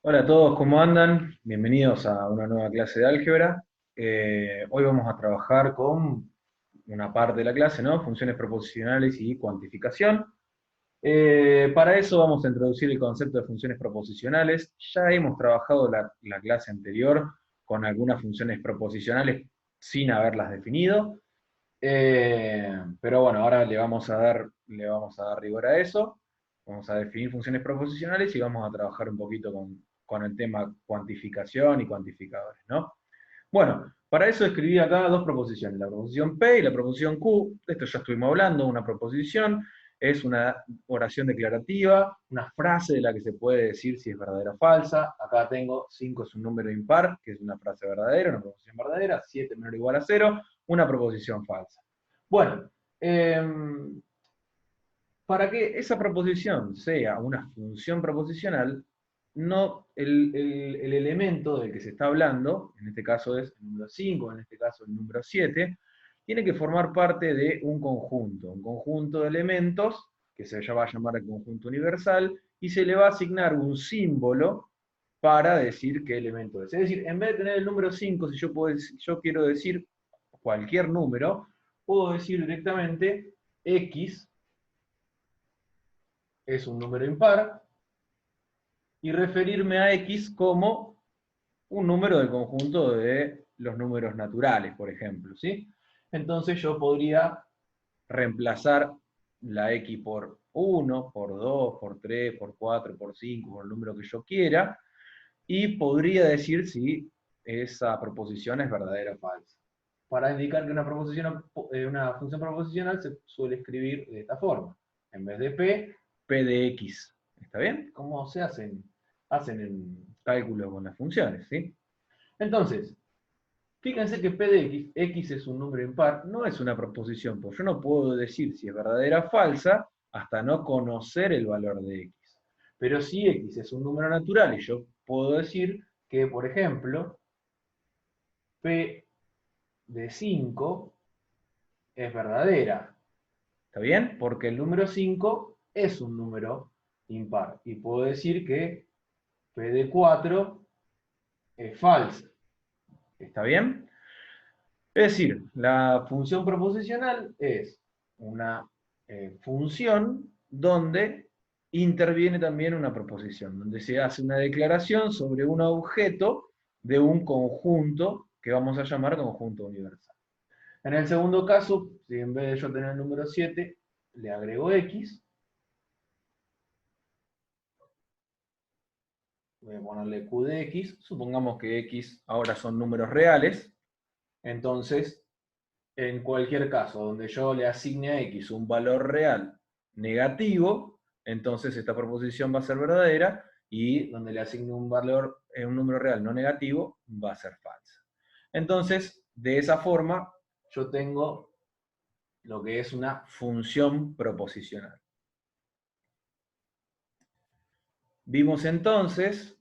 Hola a todos, ¿cómo andan? Bienvenidos a una nueva clase de álgebra. Hoy vamos a trabajar con una parte de la clase, ¿no? Funciones proposicionales y cuantificación. Para eso vamos a introducir el concepto de funciones proposicionales. Ya hemos trabajado la clase anterior con algunas funciones proposicionales sin haberlas definido. Pero bueno, ahora le vamos a dar rigor a eso. Vamos a definir funciones proposicionales y vamos a trabajar un poquito con el tema cuantificación y cuantificadores, ¿no? Bueno, para eso escribí acá dos proposiciones, la proposición P y la proposición Q. De esto ya estuvimos hablando. Una proposición es una oración declarativa, una frase de la que se puede decir si es verdadera o falsa. Acá tengo 5 es un número impar, que es una frase verdadera, una proposición verdadera. 7 menor o igual a 0, una proposición falsa. Bueno, para que esa proposición sea una función proposicional, no el elemento del que se está hablando, en este caso es el número 5, en este caso el número 7, tiene que formar parte de un conjunto de elementos que se va a llamar el conjunto universal, y se le va a asignar un símbolo para decir qué elemento es. Es decir, en vez de tener el número 5, si yo quiero decir cualquier número, puedo decir directamente x es un número impar y referirme a x como un número del conjunto de los números naturales, por ejemplo, ¿sí? Entonces yo podría reemplazar la x por 1, por 2, por 3, por 4, por 5, por el número que yo quiera, y podría decir si esa proposición es verdadera o falsa. Para indicar que una función proposicional se suele escribir de esta forma. En vez de P de X. ¿Está bien? ¿Cómo se hacen en cálculo con las funciones, ¿sí? Entonces, fíjense que P de X es un número impar, no es una proposición, porque yo no puedo decir si es verdadera o falsa hasta no conocer el valor de X. Pero si X es un número natural y yo puedo decir que, por ejemplo, P de 5 es verdadera. ¿Está bien? Porque el número 5 es un número impar. Y puedo decir que P de 4 es falsa. ¿Está bien? Es decir, la función proposicional es una función donde interviene también una proposición, donde se hace una declaración sobre un objeto de un conjunto que vamos a llamar conjunto universal. En el segundo caso, si en vez de yo tener el número 7, le agrego x, voy a ponerle q de x, supongamos que x ahora son números reales, entonces en cualquier caso donde yo le asigne a x un valor real negativo, entonces esta proposición va a ser verdadera, y donde le asigne un número real no negativo, va a ser falsa. Entonces, de esa forma, yo tengo lo que es una función proposicional. Vimos entonces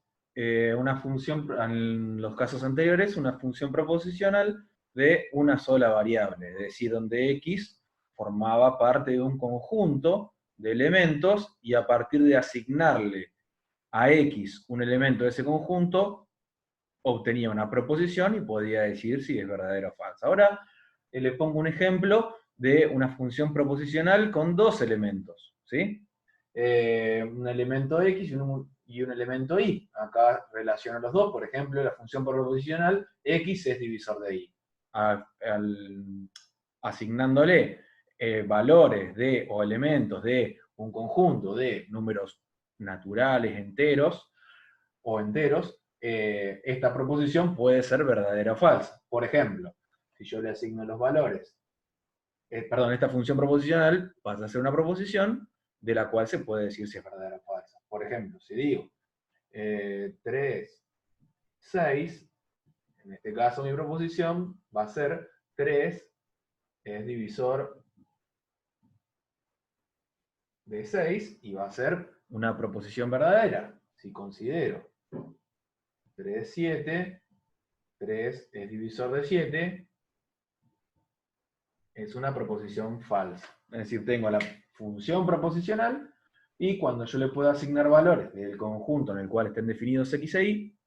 una función, en los casos anteriores, una función proposicional de una sola variable, es decir, donde x formaba parte de un conjunto de elementos, y a partir de asignarle a x un elemento de ese conjunto, obtenía una proposición y podía decir si es verdadera o falsa. Ahora le pongo un ejemplo de una función proposicional con dos elementos, ¿sí? Un elemento x y un elemento y. Acá relaciono los dos. Por ejemplo, la función proposicional x es divisor de y. Asignándole valores o elementos de un conjunto de números naturales enteros o enteros, esta proposición puede ser verdadera o falsa. Por ejemplo, si yo le asigno los valores, esta función proposicional pasa a ser una proposición de la cual se puede decir si es verdadera o falsa. Por ejemplo, si digo 3, 6, en este caso mi proposición va a ser 3 es divisor de 6 y va a ser una proposición verdadera. Si considero 3, 7, 3 es divisor de 7, es una proposición falsa. Es decir, tengo la función proposicional Y cuando yo le pueda asignar valores del conjunto en el cual estén definidos x e y,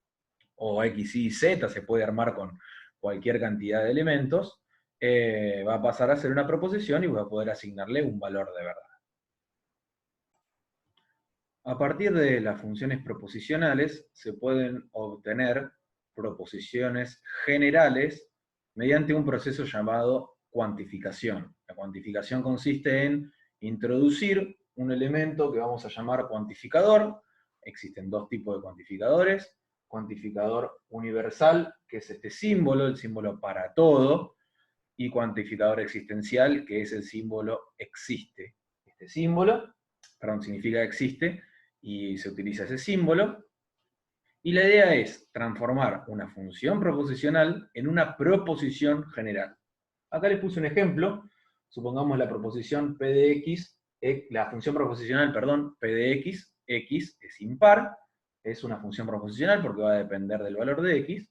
o x, y, z, se puede armar con cualquier cantidad de elementos, va a pasar a ser una proposición y voy a poder asignarle un valor de verdad. A partir de las funciones proposicionales se pueden obtener proposiciones generales mediante un proceso llamado cuantificación. La cuantificación consiste en introducir un elemento que vamos a llamar cuantificador. Existen dos tipos de cuantificadores. Cuantificador universal, que es este símbolo, el símbolo para todo, y cuantificador existencial, que es el símbolo existe. Este símbolo, perdón, significa existe, y se utiliza ese símbolo. Y la idea es transformar una función proposicional en una proposición general. Acá les puse un ejemplo. Supongamos la proposición P de X, la función proposicional, perdón, P de X, X es impar, es una función proposicional porque va a depender del valor de X.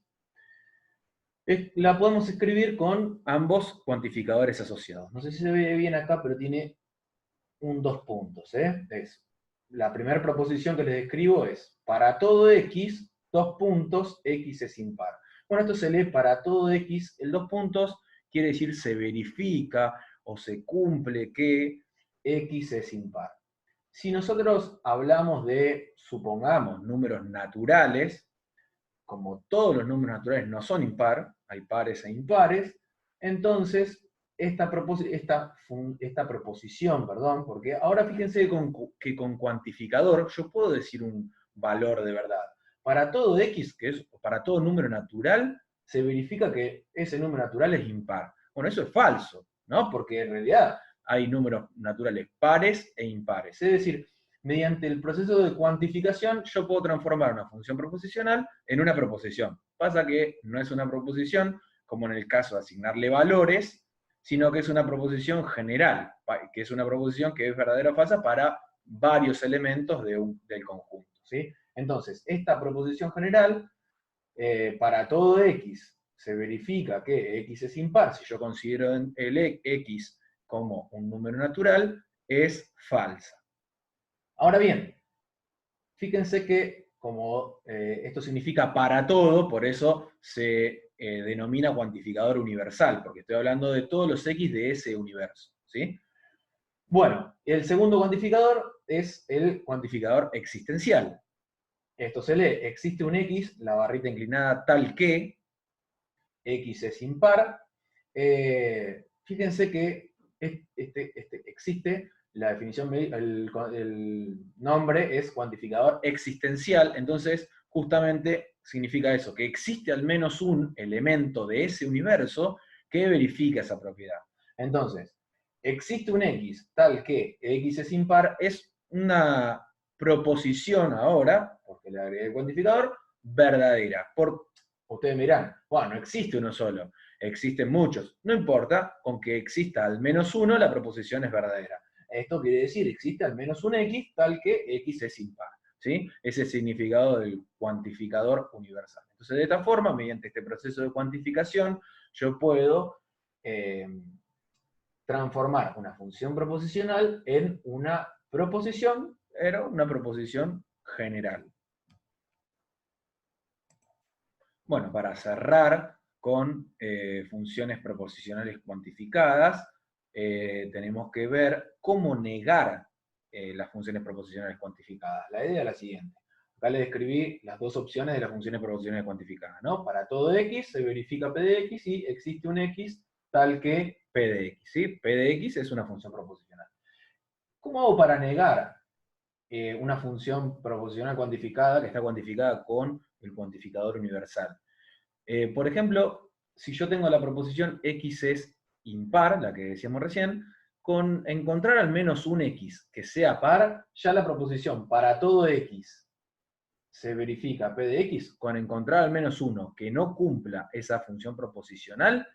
La podemos escribir con ambos cuantificadores asociados. No sé si se ve bien acá, pero tiene un dos puntos. La primera proposición que les escribo es, para todo x, dos puntos, x es impar. Bueno, esto se lee para todo x, el dos puntos quiere decir se verifica o se cumple que x es impar. Si nosotros hablamos de, supongamos, números naturales, como todos los números naturales no son impar, hay pares e impares, entonces esta proposición, perdón, porque ahora fíjense que con cuantificador yo puedo decir un valor de verdad. Para todo x, que es para todo número natural, se verifica que ese número natural es impar. Bueno, eso es falso, ¿no? Porque en realidad hay números naturales pares e impares. Es decir, mediante el proceso de cuantificación yo puedo transformar una función proposicional en una proposición. Pasa que no es una proposición, como en el caso de asignarle valores, sino que es una proposición general, que es una proposición que es verdadera o falsa para varios elementos del conjunto. ¿Sí? Entonces, esta proposición general, para todo x, se verifica que x es impar, si yo considero el x como un número natural, es falsa. Ahora bien, fíjense que como esto significa para todo, por eso se denomina cuantificador universal, porque estoy hablando de todos los x de ese universo. ¿Sí? Bueno, el segundo cuantificador es el cuantificador existencial. Esto se lee, existe un x, la barrita inclinada tal que, x es impar. Fíjense que existe, la definición, el nombre es cuantificador existencial, entonces justamente significa eso, que existe al menos un elemento de ese universo que verifica esa propiedad. Entonces, existe un x tal que x es impar, es una proposición ahora, porque le agregué el cuantificador, verdadera. Ustedes me dirán, bueno, no existe uno solo, existen muchos. No importa, con que exista al menos uno, la proposición es verdadera. Esto quiere decir, existe al menos un x tal que x es impar. ¿Sí? Ese es el significado del cuantificador universal. Entonces, de esta forma, mediante este proceso de cuantificación, yo puedo transformar una función proposicional en una proposición, pero una proposición general. Bueno, para cerrar con funciones proposicionales cuantificadas, tenemos que ver cómo negar las funciones proposicionales cuantificadas. La idea es la siguiente. Acá les describí las dos opciones de las funciones proposicionales cuantificadas, ¿no? Para todo x se verifica p de x y existe un x tal que p de x, ¿sí? P de x es una función proposicional. ¿Cómo hago para negar una función proposicional cuantificada que está cuantificada con el cuantificador universal? Por ejemplo, si yo tengo la proposición x es impar, la que decíamos recién, con encontrar al menos un x que sea par, ya la proposición para todo x se verifica p de x, con encontrar al menos uno que no cumpla esa función proposicional,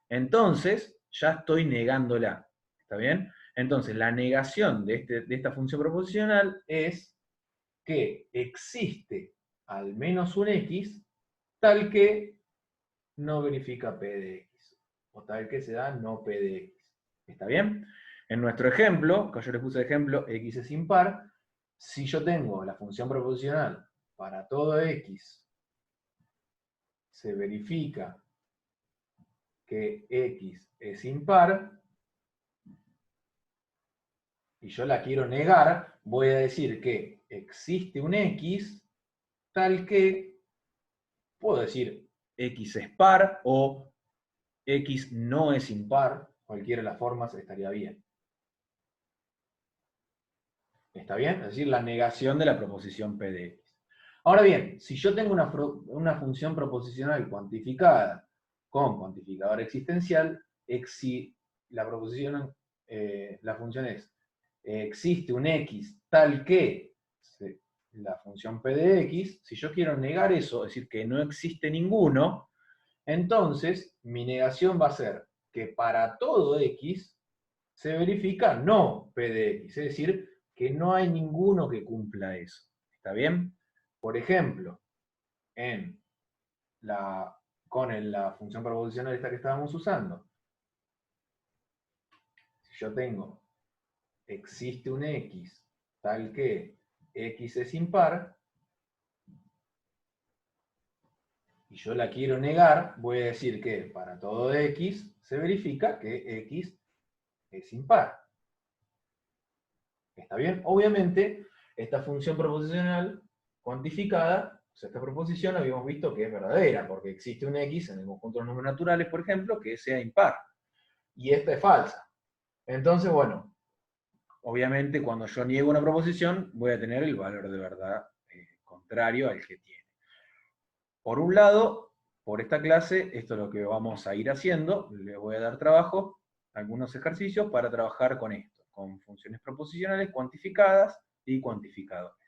entonces ya estoy negándola. ¿Está bien? Entonces, la negación de esta función proposicional es que existe al menos un x tal que no verifica P de X, o tal que se da no P de X. ¿Está bien? En nuestro ejemplo, que yo les puse de ejemplo, X es impar, si yo tengo la función proposicional para todo x, se verifica que x es impar, y yo la quiero negar, voy a decir que existe un x tal que, puedo decir x es par o x no es impar, cualquiera de las formas estaría bien. ¿Está bien? Es decir, la negación de la proposición P de x. Ahora bien, si yo tengo una función proposicional cuantificada con cuantificador existencial, la proposición, la función es, existe un x tal que la función P de x, si yo quiero negar eso, es decir, que no existe ninguno, entonces mi negación va a ser que para todo x se verifica no P de x, es decir, que no hay ninguno que cumpla eso. ¿Está bien? Por ejemplo, con la función proposicional esta que estábamos usando, si yo tengo existe un x tal que x es impar, y yo la quiero negar, voy a decir que para todo x se verifica que x es impar. ¿Está bien? Obviamente, esta función proposicional cuantificada, o sea, esta proposición habíamos visto que es verdadera, porque existe un x en el conjunto de los números naturales, por ejemplo, que sea impar. Y esta es falsa. Entonces, bueno, obviamente cuando yo niego una proposición, voy a tener el valor de verdad contrario al que tiene. Por un lado, por esta clase, esto es lo que vamos a ir haciendo, les voy a dar trabajo, algunos ejercicios para trabajar con esto, con funciones proposicionales cuantificadas y cuantificadores.